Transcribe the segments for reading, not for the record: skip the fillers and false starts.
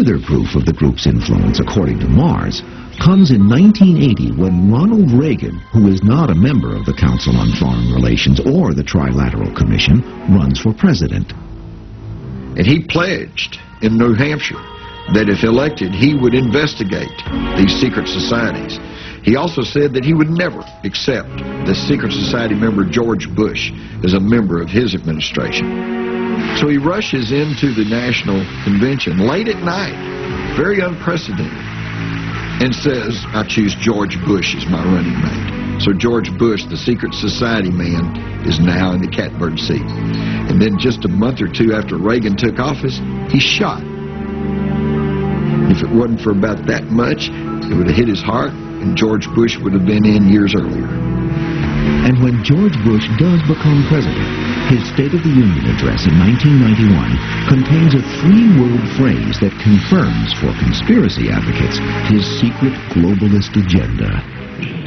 Further proof of the group's influence, according to Mars, comes in 1980 when Ronald Reagan, who is not a member of the Council on Foreign Relations or the Trilateral Commission, runs for president. And he pledged in New Hampshire that if elected, he would investigate these secret societies. He also said that he would never accept the secret society member George Bush as a member of his administration. So he rushes into the National Convention late at night, very unprecedented, and says, I choose George Bush as my running mate. So George Bush, the secret society man, is now in the catbird seat. And then just a month or two after Reagan took office, he's shot. If it wasn't for about that much, it would have hit his heart, and George Bush would have been in years earlier. And when George Bush does become president, his State of the Union address in 1991 contains a three-word phrase that confirms for conspiracy advocates his secret globalist agenda.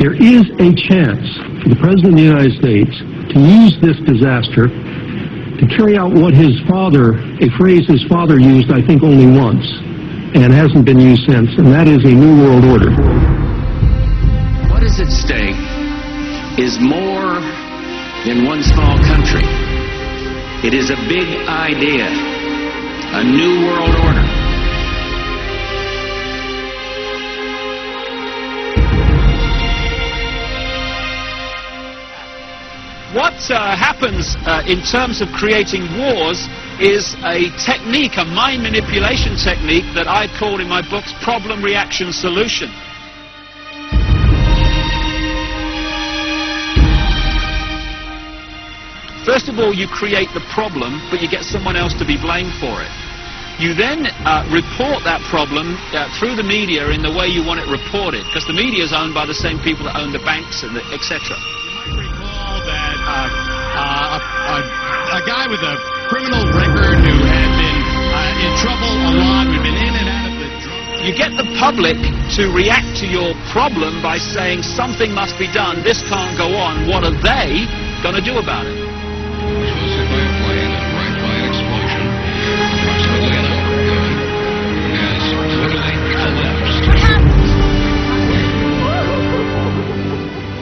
There is a chance for the President of the United States to use this disaster to carry out what his father, a phrase his father used, I think, only once, and hasn't been used since, and that is a New World Order. What is at stake is more than one small country. It is a big idea, a New World Order. What happens in terms of creating wars is a technique, a mind manipulation technique that I call in my books problem, reaction, solution. First of all, you create the problem, but you get someone else to be blamed for it. You then report that problem through the media in the way you want it reported, because the media is owned by the same people that own the banks, and etc. A guy with a criminal record who had been in trouble a lot, who'd been in and out of the drug. You get the public to react to your problem by saying something must be done, this can't go on, what are they going to do about it? Hosted by a plane and right by an explosion, approximately an hour ago, has totally collapsed.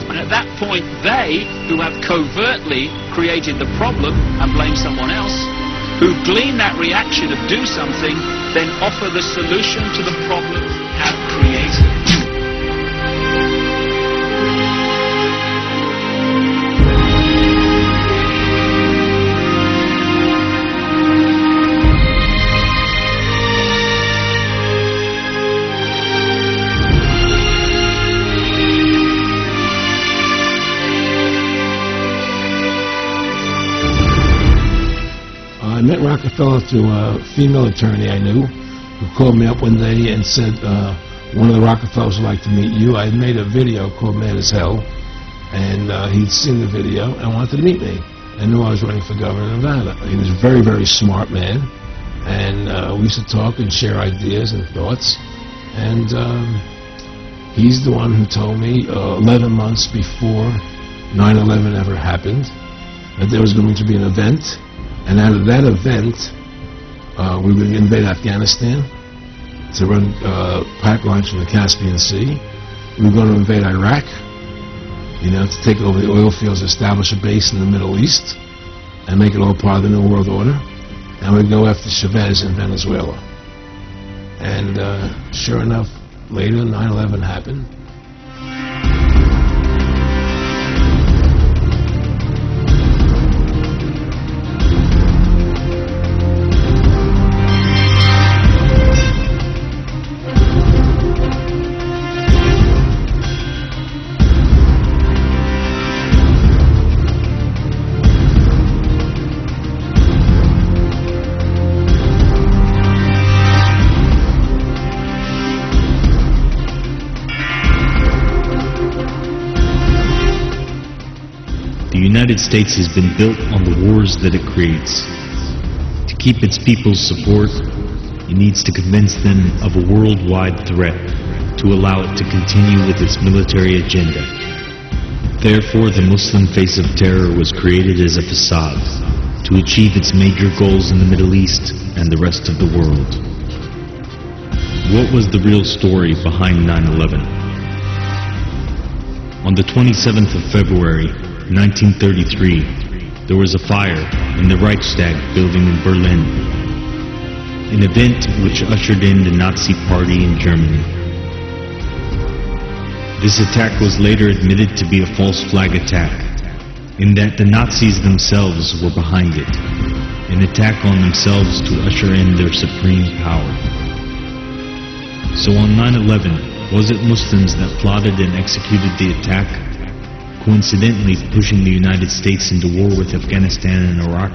And at that point, they, who have covertly created the problem and blame someone else, who glean that reaction of do something, then offer the solution to the problem they have created. I met Rockefeller through a female attorney I knew who called me up one day and said one of the Rockefellers would like to meet you. I had made a video called Mad as Hell, and he'd seen the video and wanted to meet me and knew I was running for governor of Nevada. He was a very, very smart man, and we used to talk and share ideas and thoughts, and he's the one who told me 11 months before 9/11 ever happened that there was going to be an event. And out of that event, we were going to invade Afghanistan to run pipelines from the Caspian Sea. We were going to invade Iraq, to take over the oil fields, establish a base in the Middle East, and make it all part of the New World Order. And we'd go after Chavez in Venezuela. And sure enough, later 9/11 happened. The United States has been built on the wars that it creates. To keep its people's support, it needs to convince them of a worldwide threat to allow it to continue with its military agenda. Therefore, the Muslim face of terror was created as a facade to achieve its major goals in the Middle East and the rest of the world. what was the real story behind 9/11? On the 27th of February, 1933, there was a fire in the Reichstag building in Berlin, an event which ushered in the Nazi Party in Germany. This attack was later admitted to be a false flag attack, in that the Nazis themselves were behind it, an attack on themselves to usher in their supreme power. So on 9/11, was it Muslims that plotted and executed the attack, coincidentally pushing the United States into war with Afghanistan and Iraq?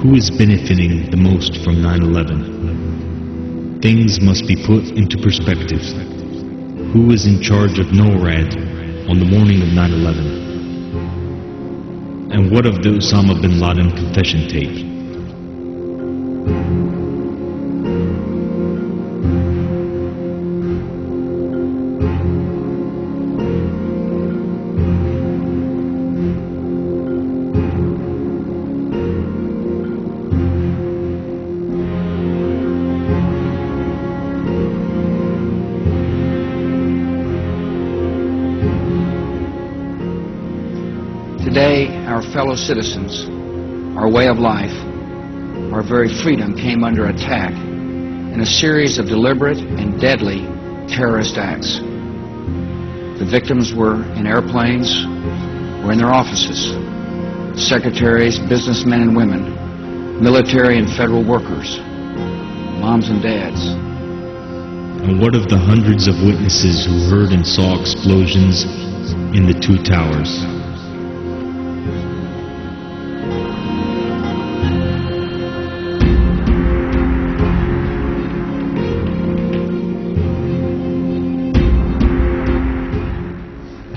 Who is benefiting the most from 9/11? Things must be put into perspective. Who is in charge of NORAD on the morning of 9/11? And what of the Osama bin Laden confession tape? Today, our fellow citizens, our way of life, our very freedom came under attack in a series of deliberate and deadly terrorist acts. The victims were in airplanes or in their offices. Secretaries, businessmen and women, military and federal workers, moms and dads. And what of the hundreds of witnesses who heard and saw explosions in the two towers?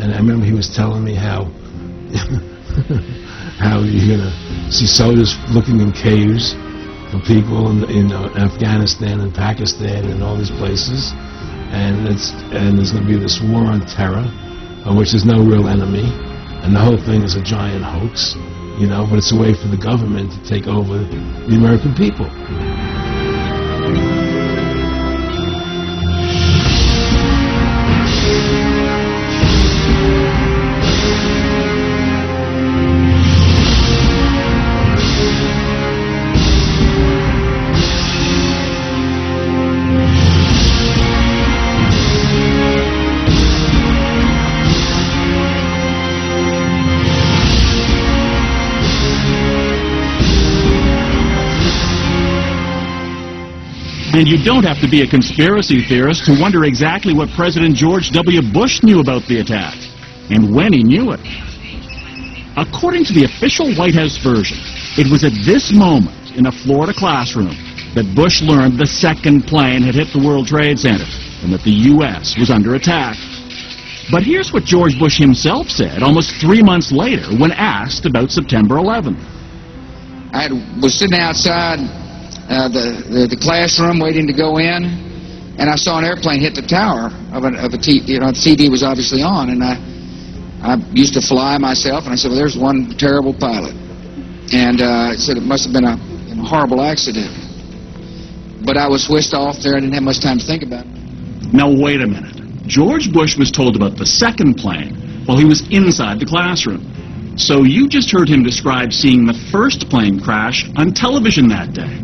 I remember he was telling me how you're gonna see soldiers looking in caves for people in Afghanistan and Pakistan and all these places, and there's gonna be this war on terror, of which there's no real enemy, and the whole thing is a giant hoax, you know. But it's a way for the government to take over the American people. And you don't have to be a conspiracy theorist to wonder exactly what President George W. Bush knew about the attack, and when he knew it. According to the official White House version, it was at this moment in a Florida classroom that Bush learned the second plane had hit the World Trade Center and that the U.S. was under attack. But here's what George Bush himself said almost 3 months later when asked about September 11th. I was sitting outside the classroom waiting to go in, and I saw an airplane hit the tower the CD was obviously on, and I used to fly myself, and I said, well, there's one terrible pilot. And I said it must have been a horrible accident. But I was whisked off there. I didn't have much time to think about it. Now wait a minute. George Bush was told about the second plane while he was inside the classroom. So you just heard him describe seeing the first plane crash on television that day.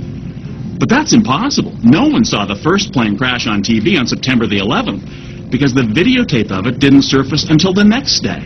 But that's impossible. No one saw the first plane crash on TV on September the 11th because the videotape of it didn't surface until the next day.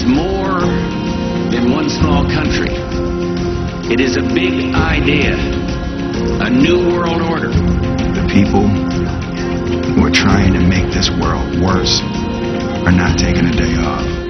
is more than one small country. It is a big idea, a new world order. The people who are trying to make this world worse are not taking a day off.